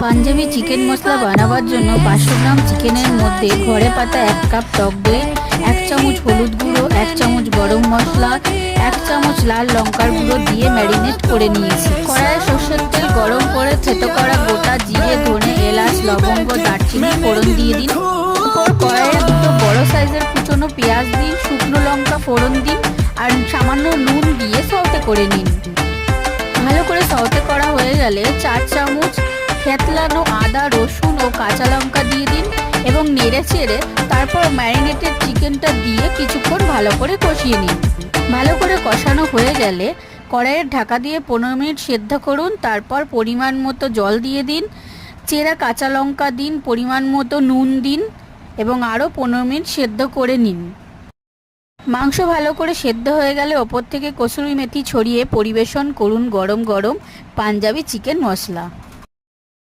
Panjabi chicken মশলা বানাবার জন্য 500 গ্রাম চিকেনের মধ্যে ঘরে পাতা 1 কাপ টক দই, 1 চামচ হলুদ গুঁড়ো, 1 চামচ গরম মশলা, 1 চামচ লাল লঙ্কার গুঁড়ো দিয়ে ম্যারিনেট করে নিয়েছি। কড়াইয়ে সর্ষের তেল গরম করে থেতো করা গোটা জিরে, ধনে, এলাচ, লবঙ্গ, দারচিনি ফোড়ন দিয়ে দিন। এরপর কড়াইয়ে দুটো বড় সাইজের কুচনো পেঁয়াজ দিন, শুকনো লঙ্কা ফোড়ন দিন আর সামান্য নুন দিয়ে সওতে করে নিন। ভালো করে সওতে করা হয়ে গেলে 4 চামচ থেতলানো আদা, রসুন ও কাঁচা লঙ্কা দিয়ে দিন এবং নেড়ে চেড়ে তারপর ম্যারিনেটেড চিকেনটা দিয়ে কিছুক্ষণ ভালো করে কষিয়ে নিন। ভালো করে কষানো হয়ে গেলে কড়াইয়ের ঢাকা দিয়ে 15 মিনিট সেদ্ধ করুন। তারপর পরিমাণ মতো জল দিয়ে দিন, চেরা কাঁচা লঙ্কা দিন, পরিমাণ মতো নুন দিন এবং আরও 15 মিনিট সেদ্ধ করে নিন। মাংস ভালো করে সেদ্ধ হয়ে গেলে ওপর থেকে কসুরি মেথি ছড়িয়ে পরিবেশন করুন গরম গরম পাঞ্জাবি চিকেন মশলা।